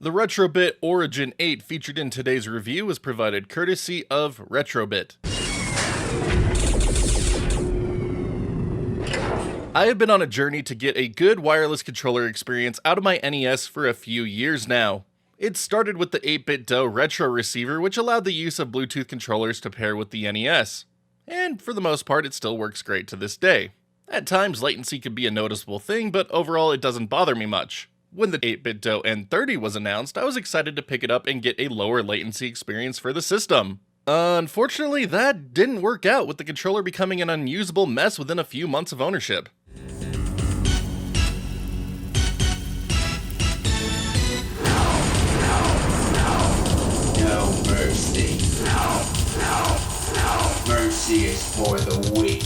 The Retrobit Origin 8 featured in today's review was provided courtesy of Retrobit. I have been on a journey to get a good wireless controller experience out of my NES for a few years now. It started with the 8-bit DOE retro receiver, which allowed the use of Bluetooth controllers to pair with the NES. And for the most part, it still works great to this day. At times, latency can be a noticeable thing, but overall it doesn't bother me much. When the 8-bit DOE N30 was announced, I was excited to pick it up and get a lower latency experience for the system. Unfortunately, that didn't work out, with the controller becoming an unusable mess within a few months of ownership. No mercy. Mercy is for the weak.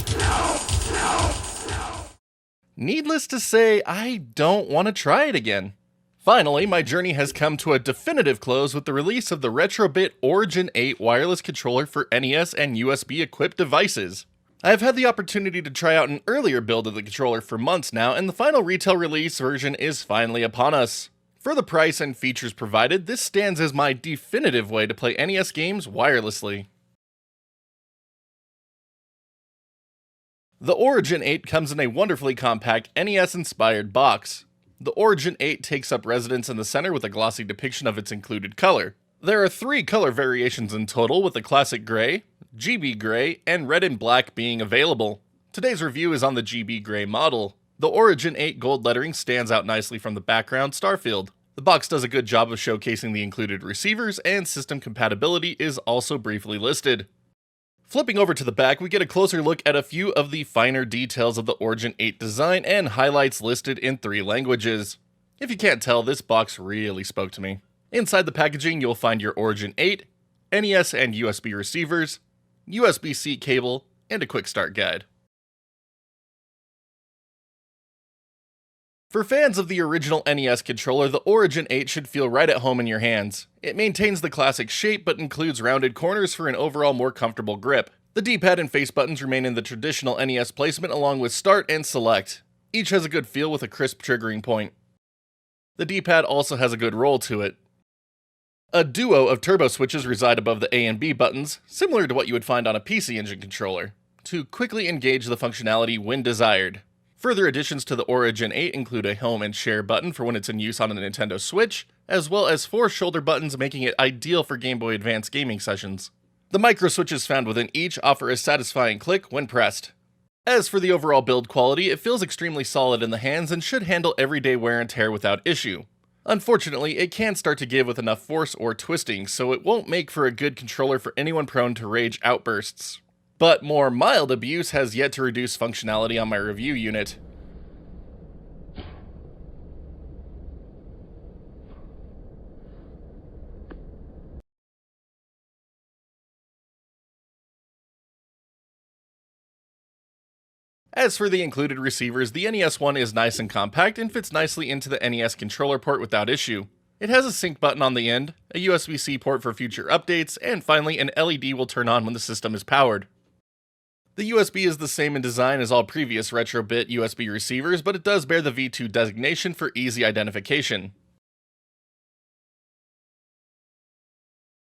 Needless to say, I don't want to try it again. Finally, my journey has come to a definitive close with the release of the Retrobit Origin 8 wireless controller for NES and USB-equipped devices. I have had the opportunity to try out an earlier build of the controller for months now, and the final retail release version is finally upon us. For the price and features provided, this stands as my definitive way to play NES games wirelessly. The Origin 8 comes in a wonderfully compact NES-inspired box. The Origin 8 takes up residence in the center with a glossy depiction of its included color. There are 3 color variations in total, with the classic gray, GB gray, and red and black being available. Today's review is on the GB gray model. The Origin 8 gold lettering stands out nicely from the background starfield. The box does a good job of showcasing the included receivers, and system compatibility is also briefly listed. Flipping over to the back, we get a closer look at a few of the finer details of the Origin 8 design and highlights listed in 3 languages. If you can't tell, this box really spoke to me. Inside the packaging, you'll find your Origin 8, NES and USB receivers, USB-C cable, and a quick start guide. For fans of the original NES controller, the Origin 8 should feel right at home in your hands. It maintains the classic shape, but includes rounded corners for an overall more comfortable grip. The D-pad and face buttons remain in the traditional NES placement along with start and select. Each has a good feel with a crisp triggering point. The D-pad also has a good roll to it. A duo of turbo switches reside above the A and B buttons, similar to what you would find on a PC Engine controller, to quickly engage the functionality when desired. Further additions to the Origin 8 include a home and share button for when it's in use on a Nintendo Switch, as well as 4 shoulder buttons making it ideal for Game Boy Advance gaming sessions. The micro switches found within each offer a satisfying click when pressed. As for the overall build quality, it feels extremely solid in the hands and should handle everyday wear and tear without issue. Unfortunately, it can start to give with enough force or twisting, so it won't make for a good controller for anyone prone to rage outbursts. But more mild abuse has yet to reduce functionality on my review unit. As for the included receivers, the NES one is nice and compact and fits nicely into the NES controller port without issue. It has a sync button on the end, a USB-C port for future updates, and finally an LED will turn on when the system is powered. The USB is the same in design as all previous Retrobit USB receivers, but it does bear the V2 designation for easy identification.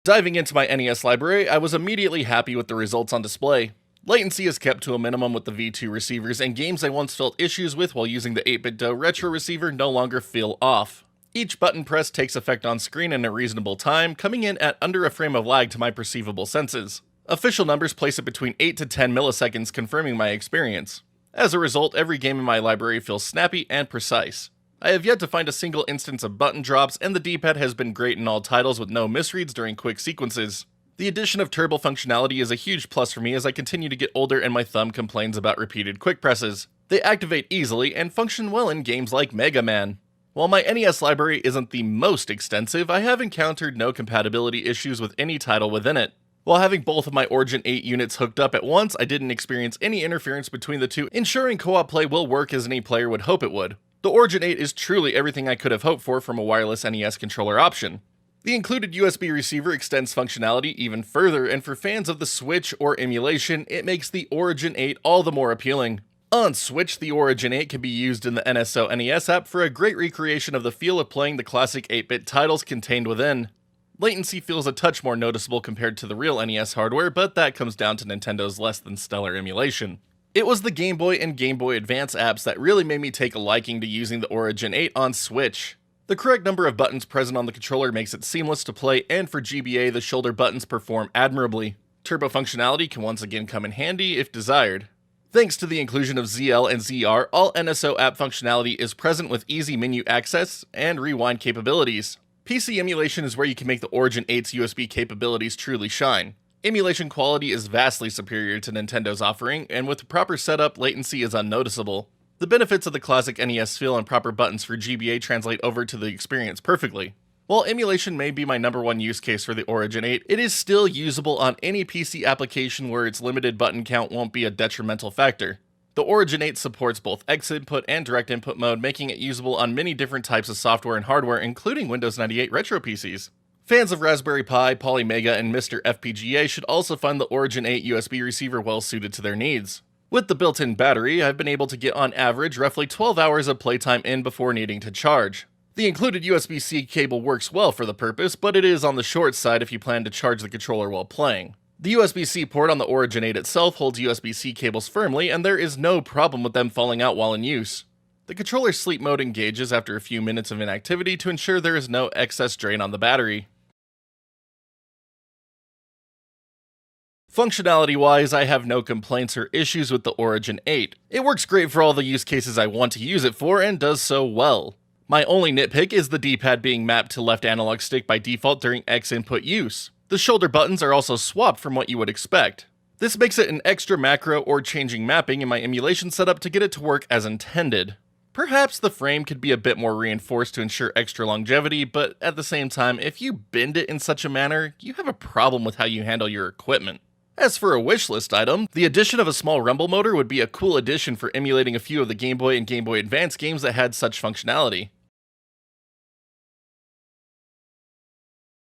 Diving into my NES library, I was immediately happy with the results on display. Latency is kept to a minimum with the V2 receivers, and games I once felt issues with while using the 8-bit DOE retro receiver no longer feel off. Each button press takes effect on screen in a reasonable time, coming in at under a frame of lag to my perceivable senses. Official numbers place it between 8 to 10 milliseconds, confirming my experience. As a result, every game in my library feels snappy and precise. I have yet to find a single instance of button drops, and the D-pad has been great in all titles with no misreads during quick sequences. The addition of turbo functionality is a huge plus for me as I continue to get older and my thumb complains about repeated quick presses. They activate easily and function well in games like Mega Man. While my NES library isn't the most extensive, I have encountered no compatibility issues with any title within it. While having both of my Origin 8 units hooked up at once, I didn't experience any interference between the two, ensuring co-op play will work as any player would hope it would. The Origin 8 is truly everything I could have hoped for from a wireless NES controller option. The included USB receiver extends functionality even further, and for fans of the Switch or emulation, it makes the Origin 8 all the more appealing. On Switch, the Origin 8 can be used in the NSO NES app for a great recreation of the feel of playing the classic 8-bit titles contained within. Latency feels a touch more noticeable compared to the real NES hardware, but that comes down to Nintendo's less than stellar emulation. It was the Game Boy and Game Boy Advance apps that really made me take a liking to using the Origin 8 on Switch. The correct number of buttons present on the controller makes it seamless to play, and for GBA, the shoulder buttons perform admirably. Turbo functionality can once again come in handy if desired. Thanks to the inclusion of ZL and ZR, all NSO app functionality is present with easy menu access and rewind capabilities. PC emulation is where you can make the Origin 8's USB capabilities truly shine. Emulation quality is vastly superior to Nintendo's offering, and with the proper setup, latency is unnoticeable. The benefits of the classic NES feel and proper buttons for GBA translate over to the experience perfectly. While emulation may be my number one use case for the Origin 8, it is still usable on any PC application where its limited button count won't be a detrimental factor. The Origin 8 supports both X input and direct input mode, making it usable on many different types of software and hardware, including Windows 98 retro PCs. Fans of Raspberry Pi, Polymega, and Mr. FPGA should also find the Origin 8 USB receiver well suited to their needs. With the built-in battery, I've been able to get on average roughly 12 hours of playtime in before needing to charge. The included USB-C cable works well for the purpose, but it is on the short side if you plan to charge the controller while playing. The USB-C port on the Origin 8 itself holds USB-C cables firmly, and there is no problem with them falling out while in use. The controller's sleep mode engages after a few minutes of inactivity to ensure there is no excess drain on the battery. Functionality-wise, I have no complaints or issues with the Origin 8. It works great for all the use cases I want to use it for, and does so well. My only nitpick is the D-pad being mapped to left analog stick by default during X input use. The shoulder buttons are also swapped from what you would expect. This makes it an extra macro or changing mapping in my emulation setup to get it to work as intended. Perhaps the frame could be a bit more reinforced to ensure extra longevity, but at the same time, if you bend it in such a manner, you have a problem with how you handle your equipment. As for a wishlist item, the addition of a small rumble motor would be a cool addition for emulating a few of the Game Boy and Game Boy Advance games that had such functionality.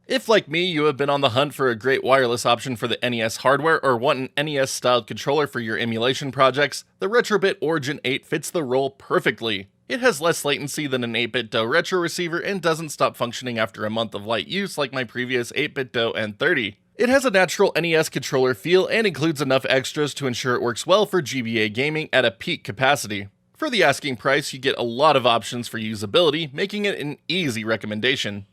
If, like me, you have been on the hunt for a great wireless option for the NES hardware or want an NES-styled controller for your emulation projects, the Retrobit Origin 8 fits the role perfectly. It has less latency than an 8-bit DOE retro receiver and doesn't stop functioning after a month of light use like my previous 8-bit DOE N30. It has a natural NES controller feel and includes enough extras to ensure it works well for GBA gaming at a peak capacity. For the asking price, you get a lot of options for usability, making it an easy recommendation.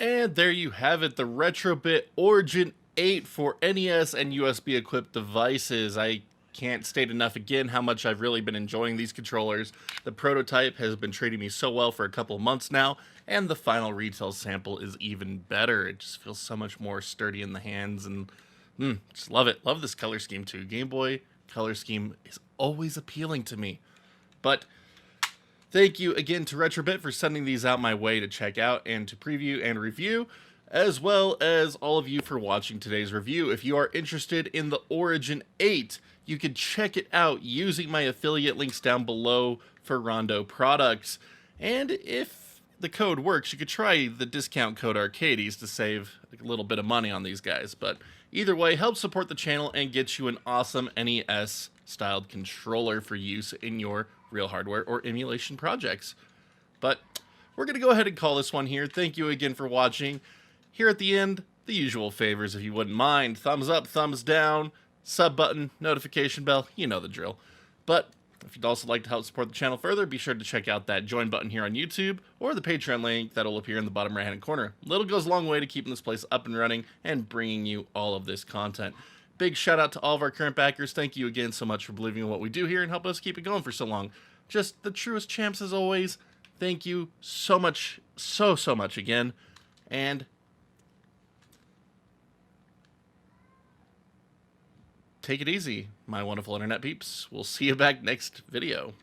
And there you have it, the Retrobit Origin 8 for NES and USB-equipped devices. I can't state enough again how much I've really been enjoying these controllers. The prototype has been treating me so well for a couple months now, and the final retail sample is even better. It just feels so much more sturdy in the hands, and just love it. Love this color scheme too. Game Boy color scheme is always appealing to me. But thank you again to Retrobit for sending these out my way to check out and to preview and review, as well as all of you for watching today's review. If you are interested in the Origin 8, you can check it out using my affiliate links down below for Rondo products. And if the code works, you could try the discount code Archades to save a little bit of money on these guys. But either way, help support the channel and get you an awesome NES-styled controller for use in your real hardware or emulation projects. But we're going to go ahead and call this one here. Thank you again for watching. Here at the end, the usual favors if you wouldn't mind. Thumbs up, thumbs down, sub button, notification bell, you know the drill. But if you'd also like to help support the channel further, be sure to check out that join button here on YouTube or the Patreon link that'll appear in the bottom right hand corner. Little goes a long way to keeping this place up and running and bringing you all of this content. Big shout out to all of our current backers. Thank you again so much for believing in what we do here and helping us keep it going for so long. Just the truest champs as always. Thank you so much, so much again. And take it easy, my wonderful internet peeps. We'll see you back next video.